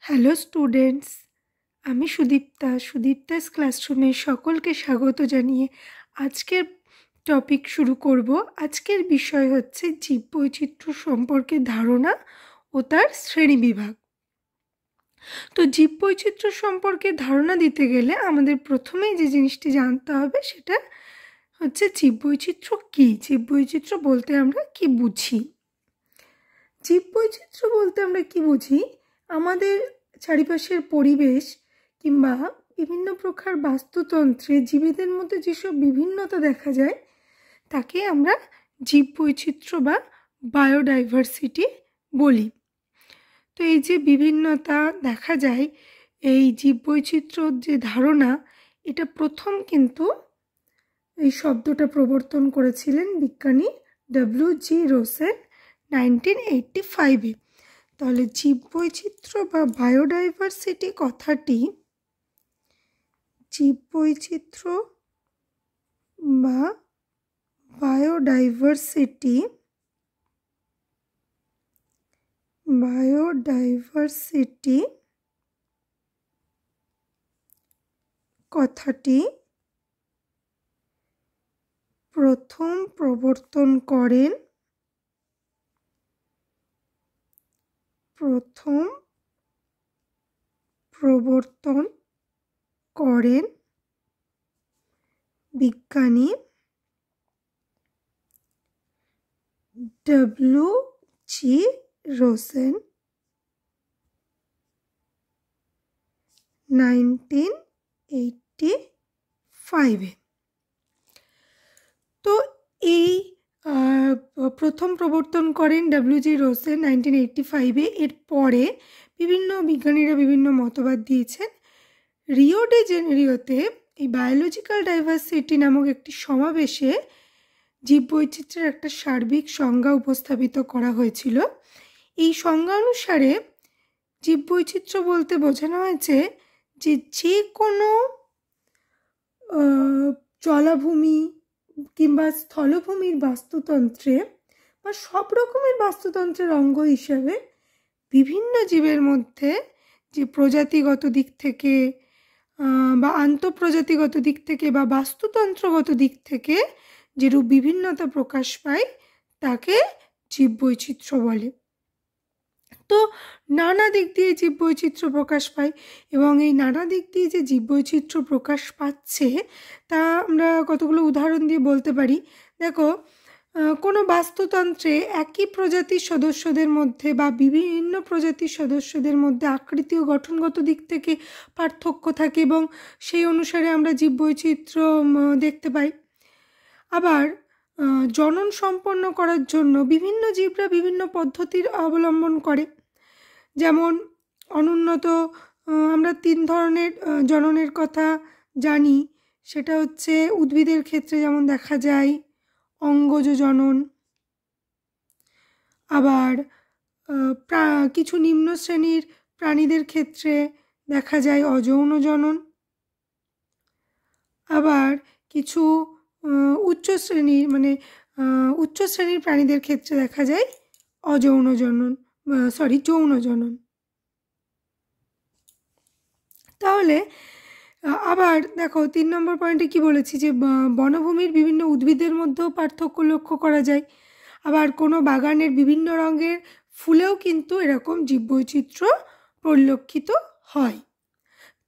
Hello students, আমি সুদীপ্তাস ক্লাসরুমে সকলকে স্বাগত জানিয়ে আজকের টপিক শুরু করব। আজকের বিষয় হচ্ছে জীববৈচিত্র্য সম্পর্কে ধারণা ও তার শ্রেণীবিভাগ। তো জীববৈচিত্র্য সম্পর্কে ধারণা দিতে গেলে আমাদের প্রথমেই যে জিনিসটি জানতে হবে সেটা হচ্ছে জীববৈচিত্র্য কী। জীববৈচিত্র্য বলতে আমরা কি বুঝি? জীববৈচিত্র্য বলতে আমরা কি বুঝি? আমাদের চারিপাশের পরিবেশ কিংবা বিভিন্ন প্রকার বাস্তুতন্ত্রে জীবেদের মধ্যে যেসব বিভিন্নতা দেখা যায় তাকে আমরা জীববৈচিত্র্য বা বায়োডাইভার্সিটি বলি। তো এই যে বিভিন্নতা দেখা যায়, এই জীববৈচিত্র্যর যে ধারণা, এটা প্রথম কিন্তু এই শব্দটা প্রবর্তন করেছিলেন বিজ্ঞানী ডব্লিউ.জি. রোসেন 1985-এ। তাহলে জীববৈচিত্র্য বা বায়োডাইভার্সিটি কথাটি, জীববৈচিত্র্য বা বায়োডাইভার্সিটি কথাটি প্রথম প্রবর্তন করেন বিজ্ঞানী ডব্লিউ.জি. রোসেন 1985-এ। তো এই প্রথম প্রবর্তন করেন ডব্লিউ.জি. রোসেন 1985-এ। এরপরে বিভিন্ন বিজ্ঞানীরা বিভিন্ন মতবাদ দিয়েছেন। রিও ডি জেনেরিওতে এই বায়োলজিক্যাল ডাইভার্সিটি নামক একটি সমাবেশে জীববৈচিত্র্যের একটা সার্বিক সংজ্ঞা উপস্থাপিত করা হয়েছিল। এই সংজ্ঞা অনুসারে জীববৈচিত্র্য বলতে বোঝানো হয়েছে যে কোনো জলাভূমি কিংবা স্থলভূমির বাস্তুতন্ত্রে বা সব রকমের বাস্তুতন্ত্রের অঙ্গ হিসাবে বিভিন্ন জীবের মধ্যে যে প্রজাতিগত দিক থেকে বা আন্তঃপ্রজাতিগত দিক থেকে বা বাস্তুতন্ত্রগত দিক থেকে যেরূপ বিভিন্নতা প্রকাশ পায় তাকে জীববৈচিত্র্য বলে। তো নানা দিক দিয়ে জীববৈচিত্র্য প্রকাশ পায় এবং এই নানা দিক দিয়ে যে জীববৈচিত্র্য প্রকাশ পাচ্ছে তা আমরা কতগুলো উদাহরণ দিয়ে বলতে পারি। দেখো, কোনো বাস্তুতন্ত্রে একই প্রজাতির সদস্যদের মধ্যে বা বিভিন্ন প্রজাতির সদস্যদের মধ্যে আকৃতি ও গঠনগত দিক থেকে পার্থক্য থাকে এবং সেই অনুসারে আমরা জীববৈচিত্র্য দেখতে পাই। আবার জনন সম্পন্ন করার জন্য বিভিন্ন জীবরা বিভিন্ন পদ্ধতির অবলম্বন করে। যেমন অনুন্নত আমরা 3 ধরনের জননের কথা জানি। সেটা হচ্ছে উদ্ভিদের ক্ষেত্রে যেমন দেখা যায় অঙ্গজ জনন, আবার কিছু নিম্ন শ্রেণীর প্রাণীদের ক্ষেত্রে দেখা যায় অযৌন জনন, আবার কিছু উচ্চ শ্রেণীর প্রাণীদের ক্ষেত্রে দেখা যায় যৌন জনন। তাহলে আবার দেখো 3 নম্বর পয়েন্টে কি বলেছি যে বনভূমির বিভিন্ন উদ্ভিদের মধ্যেও পার্থক্য লক্ষ্য করা যায়। আবার কোনো বাগানের বিভিন্ন রঙের ফুলেও কিন্তু এরকম জীববৈচিত্র্য পরিলক্ষিত হয়।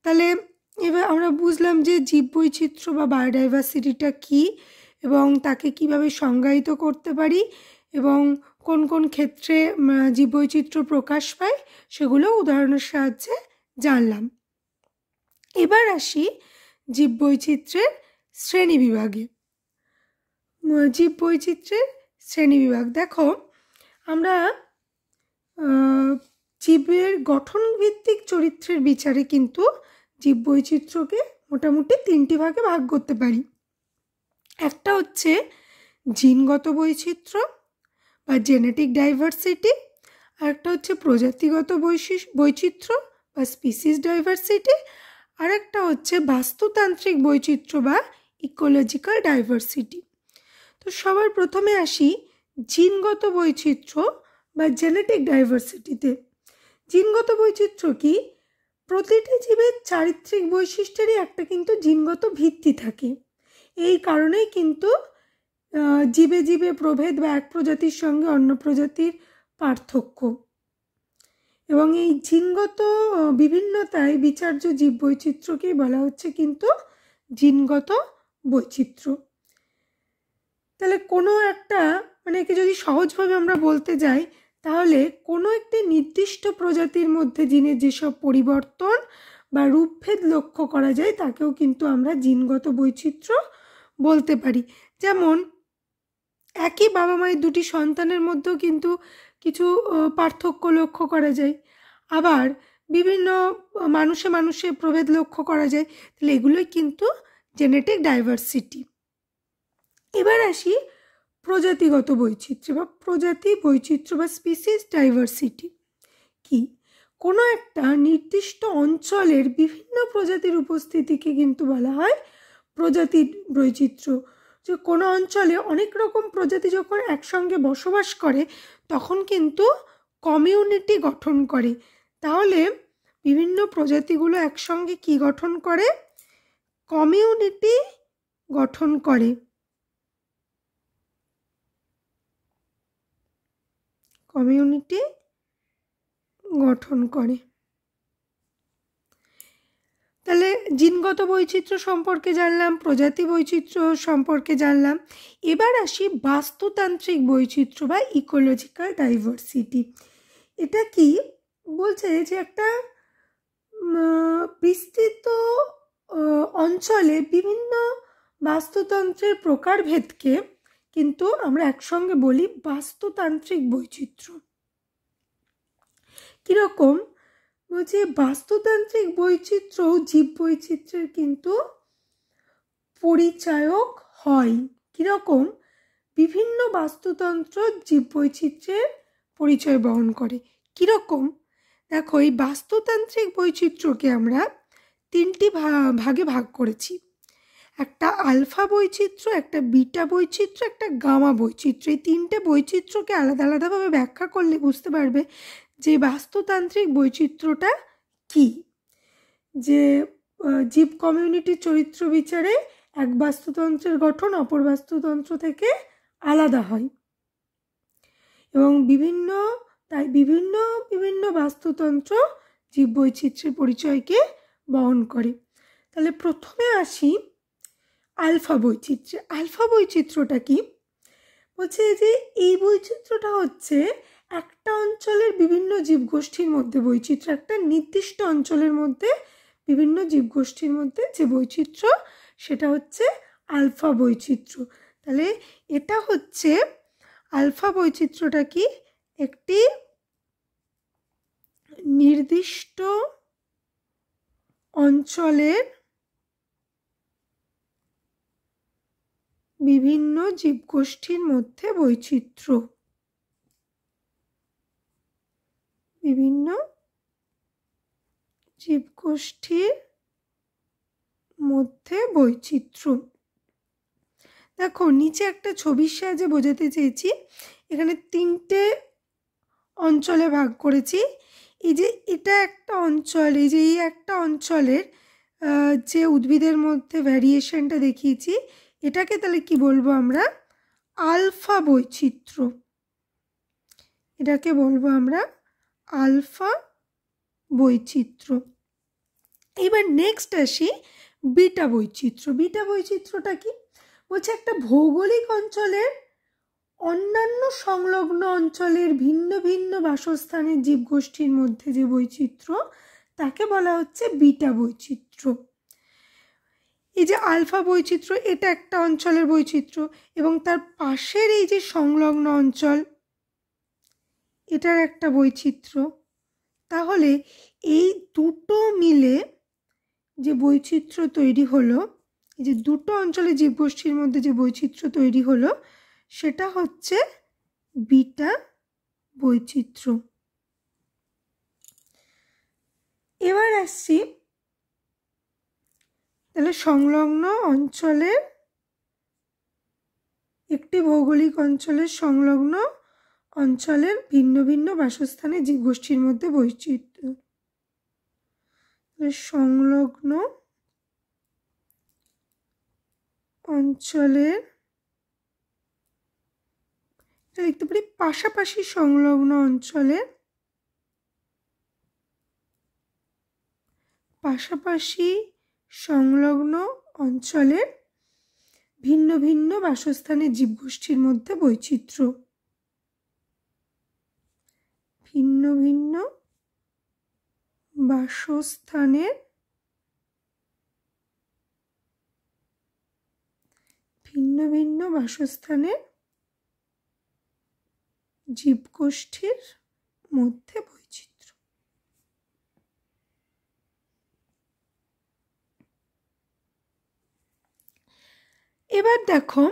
তাহলে এবার আমরা বুঝলাম যে জীববৈচিত্র্য বা বায়োডাইভার্সিটিটা কী এবং তাকে কিভাবে সংজ্ঞায়িত করতে পারি এবং কোন কোন ক্ষেত্রে জীববৈচিত্র্য প্রকাশ পায় সেগুলো উদাহরণের সাহায্যে জানলাম। এবার আসি জীববৈচিত্র্যের শ্রেণীবিভাগে। জীববৈচিত্র্যের শ্রেণীবিভাগ দেখো, আমরা জীবের গঠনভিত্তিক চরিত্রের বিচারে কিন্তু জীববৈচিত্র্যকে মোটামুটি 3টি ভাগে ভাগ করতে পারি। একটা হচ্ছে জিনগত বৈচিত্র্য বা জেনেটিক ডাইভার্সিটি, আর একটা হচ্ছে প্রজাতিগত বৈচিত্র্য বা স্পিসিস ডাইভার্সিটি, আর একটা হচ্ছে বাস্তুতান্ত্রিক বৈচিত্র্য বা ইকোলজিক্যাল ডাইভার্সিটি। তো সবার প্রথমে আসি জিনগত বৈচিত্র্য বা জেনেটিক ডাইভার্সিটিতে। জিনগত বৈচিত্র্য কি? প্রতিটি জীবের চারিত্রিক বৈশিষ্ট্যেরই একটা কিন্তু জিনগত ভিত্তি থাকে। এই কারণেই কিন্তু জীবে জীবে প্রভেদ বা এক প্রজাতির সঙ্গে অন্য প্রজাতির পার্থক্য। এবং এই জিনগত বিভিন্নতায় বিচার্য জীব বৈচিত্র্যকেই বলা হচ্ছে কিন্তু জিনগত বৈচিত্র্য। তাহলে কোনো একটা মানে একে যদি সহজভাবে আমরা বলতে যাই, তাহলে কোনো একটি নির্দিষ্ট প্রজাতির মধ্যে জিনের যেসব পরিবর্তন বা রূপভেদ লক্ষ্য করা যায় তাকেও কিন্তু আমরা জিনগত বৈচিত্র্য বলতে পারি। যেমন একই বাবা মায়ের দুটি সন্তানের মধ্যেও কিন্তু কিছু পার্থক্য লক্ষ্য করা যায়, আবার বিভিন্ন মানুষে মানুষে প্রভেদ লক্ষ্য করা যায়। তাহলে এগুলোই কিন্তু জেনেটিক ডাইভার্সিটি। এবার আসি প্রজাতিগত বৈচিত্র্য বা প্রজাতি বৈচিত্র্য বা স্পিসিস ডাইভার্সিটি কি? কোনো একটা নির্দিষ্ট অঞ্চলের বিভিন্ন প্রজাতির উপস্থিতিকে কিন্তু বলা হয় প্রজাতির বৈচিত্র্য। যে কোনো অঞ্চলে অনেক রকম প্রজাতি যখন একসঙ্গে বসবাস করে তখন কিন্তু কমিউনিটি গঠন করে। তাহলে বিভিন্ন প্রজাতিগুলো একসঙ্গে কি গঠন করে? কমিউনিটি গঠন করে। কমিউনিটি গঠন করে। তাহলে জিনগত বৈচিত্র্য সম্পর্কে জানলাম, প্রজাতি বৈচিত্র্য সম্পর্কে জানলাম। এবার আসি বাস্তুতান্ত্রিক বৈচিত্র্য বা ইকোলজিক্যাল ডাইভার্সিটি। এটা কি বলছে? যে একটা বিস্তৃত অঞ্চলে বিভিন্ন বাস্তুতন্ত্রের প্রকারভেদকে কিন্তু আমরা একসঙ্গে বলি বাস্তুতান্ত্রিক বৈচিত্র্য। কীরকম? বলছি বাস্তুতান্ত্রিক বৈচিত্র্য জীব বৈচিত্র্যের কিন্তু পরিচায়ক হয়। কীরকম? বিভিন্ন বাস্তুতন্ত্র জীব বৈচিত্র্যের পরিচয় বহন করে। কীরকম? দেখো, এই বাস্তুতান্ত্রিক বৈচিত্র্যকে আমরা তিনটি ভাগে ভাগ করেছি। একটা আলফা বৈচিত্র্য, একটা বিটা বৈচিত্র্য, একটা গামা বৈচিত্র্য। এই তিনটে বৈচিত্র্যকে আলাদা আলাদাভাবে ব্যাখ্যা করলে বুঝতে পারবে যে বাস্তুতান্ত্রিক বৈচিত্র্যটা কি। যে জীব কমিউনিটির চরিত্র বিচারে এক বাস্তুতন্ত্রের গঠন অপর বাস্তুতন্ত্র থেকে আলাদা হয় এবং বিভিন্ন বিভিন্ন বাস্তুতন্ত্র জীব বৈচিত্র্যের পরিচয়কে বহন করে। তাহলে প্রথমে আসি আলফা বৈচিত্র্য। আলফা বৈচিত্র্যটা কি? বলছে যে এই বৈচিত্র্যটা হচ্ছে একটা অঞ্চলের বিভিন্ন জীবগোষ্ঠীর মধ্যে বৈচিত্র্য, একটা নির্দিষ্ট অঞ্চলের মধ্যে বিভিন্ন জীবগোষ্ঠীর মধ্যে যে বৈচিত্র্য সেটা হচ্ছে আলফা বৈচিত্র্য। তাহলে এটা হচ্ছে আলফা বৈচিত্র্যটা কি? একটি নির্দিষ্ট অঞ্চলের বিভিন্ন জীবগোষ্ঠীর মধ্যে বৈচিত্র্য। বিভিন্ন জীবগোষ্ঠীর মধ্যে বৈচিত্র্য। দেখো নিচে একটা ছবির সাহায্যে বোঝাতে চেয়েছি। এখানে তিনটে অঞ্চলে ভাগ করেছি। এই যে এটা একটা অঞ্চল, এই যে এই একটা অঞ্চলের যে উদ্ভিদের মধ্যে ভ্যারিয়েশনটা দেখিয়েছি এটাকে তাহলে কি বলবো আমরা? আলফা বৈচিত্র্য। এটাকে বলবো আমরা আলফা বৈচিত্র্য। এবার নেক্সট আসি বিটা বৈচিত্র্য। বিটা বৈচিত্র্যটা কি? বলছে একটা ভৌগোলিক অঞ্চলের অন্যান্য সংলগ্ন অঞ্চলের ভিন্ন ভিন্ন বাসস্থানের জীবগোষ্ঠীর মধ্যে যে বৈচিত্র্য তাকে বলা হচ্ছে বিটা বৈচিত্র্য। এই যে আলফা বৈচিত্র্য এটা একটা অঞ্চলের বৈচিত্র্য এবং তার পাশের এই যে সংলগ্ন অঞ্চল এটার একটা বৈচিত্র্য। তাহলে এই দুটো মিলে যে বৈচিত্র্য তৈরি হলো, এই যে দুটো অঞ্চলের জীবগোষ্ঠীর মধ্যে যে বৈচিত্র্য তৈরি হলো সেটা হচ্ছে বিটা বৈচিত্র্য। এবার আসছি তাহলে সংলগ্ন অঞ্চলের একটি ভৌগোলিক অঞ্চলের সংলগ্ন অঞ্চলের ভিন্ন ভিন্ন বাসস্থানে জীবগোষ্ঠীর মধ্যে বৈচিত্র্য। সংলগ্ন অঞ্চলের, লিখতে পারি পাশাপাশি সংলগ্ন অঞ্চলের, পাশাপাশি সংলগ্ন অঞ্চলের ভিন্ন ভিন্ন বাসস্থানের জীবগোষ্ঠীর মধ্যে বৈচিত্র্য। ভিন্ন ভিন্ন বাসস্থানের জীবগোষ্ঠীর মধ্যে বৈচিত্র্য। এবার দেখো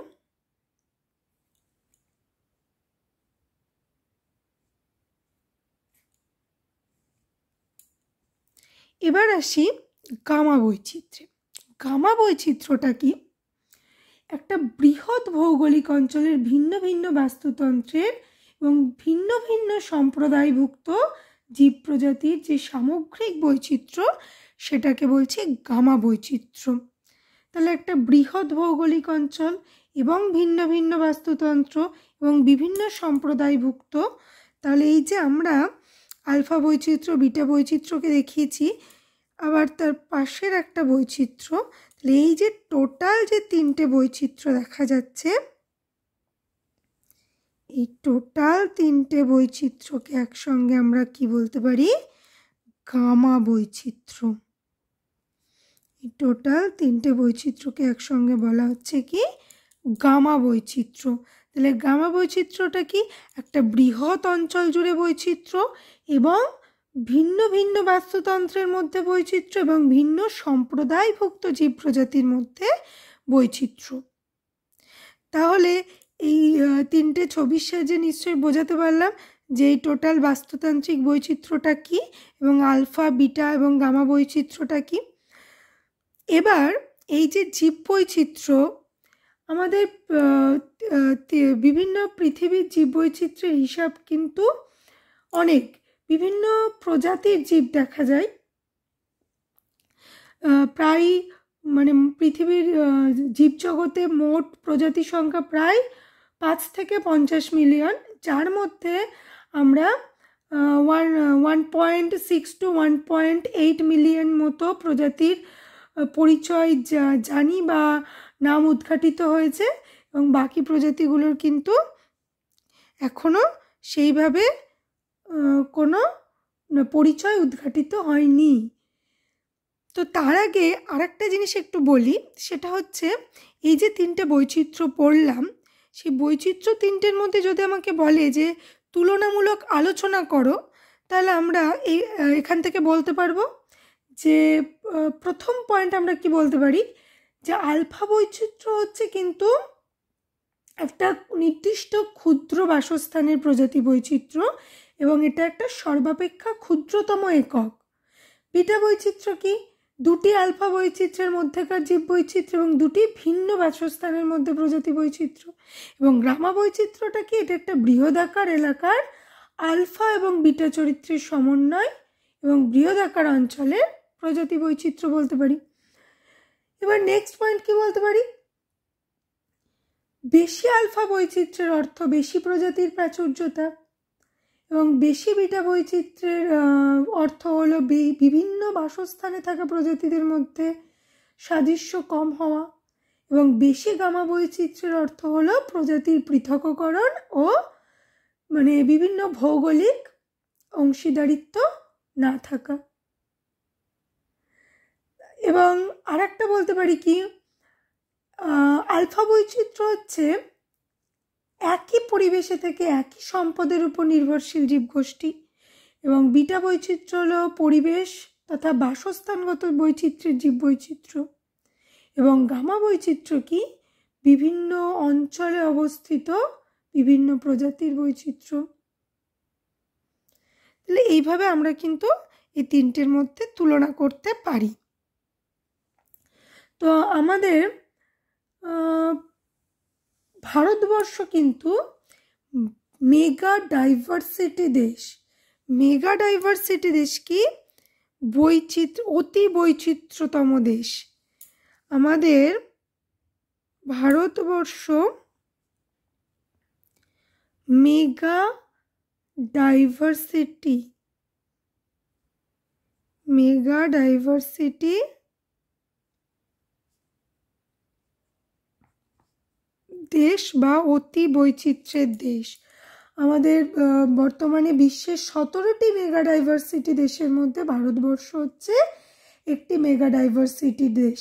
এবার আসি গামা বৈচিত্র্যে। গামা বৈচিত্র্যটা কি? একটা বৃহৎ ভৌগোলিক অঞ্চলের ভিন্ন ভিন্ন বাস্তুতন্ত্রের এবং ভিন্ন ভিন্ন সম্প্রদায়ভুক্ত জীব প্রজাতির যে সামগ্রিক বৈচিত্র্য সেটাকে বলছি গামা বৈচিত্র্য। তাহলে একটা বৃহৎ ভৌগোলিক অঞ্চল এবং ভিন্ন ভিন্ন বাস্তুতন্ত্র এবং বিভিন্ন সম্প্রদায়ভুক্ত, তাহলে এই যে আমরা আলফা বৈচিত্র্য বিটা বৈচিত্র্যকে দেখিয়েছি, আবার তার পাশের একটা বৈচিত্র্য, তাহলে এই যে টোটাল যে তিনটে বৈচিত্র্য দেখা যাচ্ছে, এই টোটাল তিনটে বৈচিত্র্যকে একসঙ্গে আমরা কি বলতে পারি? গামা বৈচিত্র্য। এই টোটাল তিনটে বৈচিত্র্যকে একসঙ্গে বলা হচ্ছে কি? গামা বৈচিত্র্য। তাহলে গামা বৈচিত্র্যটা কি? একটা বৃহৎ অঞ্চল জুড়ে বৈচিত্র্য এবং ভিন্ন ভিন্ন বাস্তুতন্ত্রের মধ্যে বৈচিত্র্য এবং ভিন্ন সম্প্রদায়ভুক্ত জীব প্রজাতির মধ্যে বৈচিত্র্য। তাহলে এই তিনটে ছবির সাহায্যে নিশ্চয়ই বোঝাতে পারলাম যে এই টোটাল বাস্তুতান্ত্রিক বৈচিত্র্যটা কি এবং আলফা বিটা এবং গামা বৈচিত্র্যটা কি। এবার এই যে জীব বৈচিত্র্য, আমাদের বিভিন্ন পৃথিবীর জীব বৈচিত্র্যের হিসাব কিন্তু অনেক, বিভিন্ন প্রজাতির জীব দেখা যায়। প্রায় মানে পৃথিবীর জীবজগতে মোট প্রজাতি সংখ্যা প্রায় 5 থেকে 50 মিলিয়ন, যার মধ্যে আমরা 1.6 to 1.8 মিলিয়ন মতো প্রজাতির পরিচয় জানি বা নাম উদ্ঘাটিত হয়েছে এবং বাকি প্রজাতিগুলোর কিন্তু এখনো সেইভাবে কোনো পরিচয় উদ্ঘাটিত হয়নি। তো তার আগে আরেকটা জিনিস একটু বলি, সেটা হচ্ছে এই যে তিনটে বৈচিত্র্য পড়লাম, সেই বৈচিত্র্য তিনটের মধ্যে যদি আমাকে বলে যে তুলনামূলক আলোচনা করো, তাহলে আমরা এখান থেকে বলতে পারবো যে প্রথম পয়েন্ট আমরা কি বলতে পারি যে আলফা বৈচিত্র্য হচ্ছে কিন্তু একটা নির্দিষ্ট ক্ষুদ্র বাসস্থানের প্রজাতি বৈচিত্র্য এবং এটা একটা সর্বাপেক্ষা ক্ষুদ্রতম একক। বিটা বৈচিত্র্য কি? দুটি আলফা বৈচিত্র্যের মধ্যেকার জীব বৈচিত্র্য এবং দুটি ভিন্ন বাসস্থানের মধ্যে প্রজাতি বৈচিত্র্য। এবং গামা বৈচিত্র্যটা কি? এটা একটা বৃহদাকার এলাকার আলফা এবং বিটা চরিত্রের সমন্বয় এবং বৃহদাকার অঞ্চলের প্রজাতি বৈচিত্র্য বলতে পারি। এবার নেক্সট পয়েন্ট কি বলতে পারি? বেশি আলফা বৈচিত্র্যের অর্থ বেশি প্রজাতির প্রাচুর্যতা এবং বেশি বিটা বৈচিত্র্যের অর্থ হলো বিভিন্ন বাসস্থানে থাকা প্রজাতিদের মধ্যে সাদৃশ্য কম হওয়া এবং বেশি গামা বৈচিত্র্যের অর্থ হলো প্রজাতির পৃথককরণ ও মানে বিভিন্ন ভৌগোলিক অংশীদারিত্ব না থাকা। এবং আরেকটা বলতে পারি কি, আলফা বৈচিত্র্য হচ্ছে একই পরিবেশে থেকে একই সম্পদের উপর নির্ভরশীল জীবগোষ্ঠী এবং বিটা বৈচিত্র্য হলো পরিবেশ তথা বাসস্থানগত বৈচিত্র্যের জীব বৈচিত্র্য এবং গামা বৈচিত্র্য কি? বিভিন্ন অঞ্চলে অবস্থিত বিভিন্ন প্রজাতির বৈচিত্র্য। তাহলে এইভাবে আমরা কিন্তু এই তিনটের মধ্যে তুলনা করতে পারি। তো আমাদের ভারতবর্ষ কিন্তু মেগা ডাইভার্সিটি দেশ। মেগা ডাইভার্সিটি দেশ কি? অতি বৈচিত্র্যতম দেশ। আমাদের ভারতবর্ষ মেগা ডাইভার্সিটি দেশ বা অতি বৈচিত্র্যের দেশ। আমাদের বর্তমানে বিশ্বের 17টি মেগা ডাইভার্সিটি দেশের মধ্যে ভারতবর্ষ হচ্ছে একটি মেগা ডাইভার্সিটি দেশ।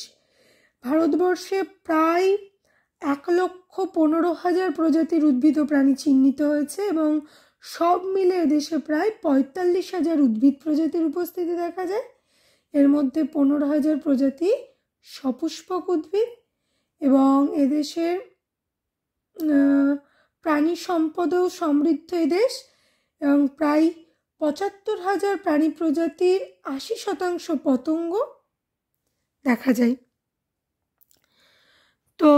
ভারতবর্ষে প্রায় 1,15,000 প্রজাতির উদ্ভিদ ও প্রাণী চিহ্নিত হয়েছে এবং সব মিলে এদেশে প্রায় 45,000 উদ্ভিদ প্রজাতির উপস্থিতি দেখা যায়। এর মধ্যে 15,000 প্রজাতি সপুষ্পক উদ্ভিদ এবং এদেশের প্রাণী সম্পদেও সমৃদ্ধ এদেশ এবং প্রায় 75,000 প্রাণী প্রজাতির 80% পতঙ্গ দেখা যায়। তো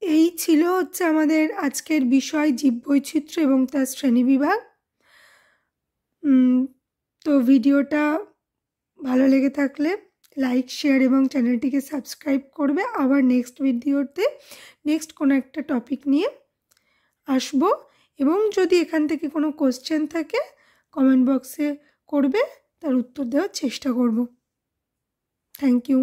এই ছিল হচ্ছে আমাদের আজকের বিষয়, জীববৈচিত্র্য এবং তার শ্রেণীবিভাগ। তো ভিডিওটা ভালো লেগে থাকলে লাইক, শেয়ার এবং চ্যানেলটিকে সাবস্ক্রাইব করবে। আবার নেক্সট ভিডিওতে নেক্সট কোনো একটা টপিক নিয়ে আসব এবং যদি এখান থেকে কোনো কোশ্চেন থাকে কমেন্ট বক্সে করবে, তার উত্তর দেওয়ার চেষ্টা করব। Thank you.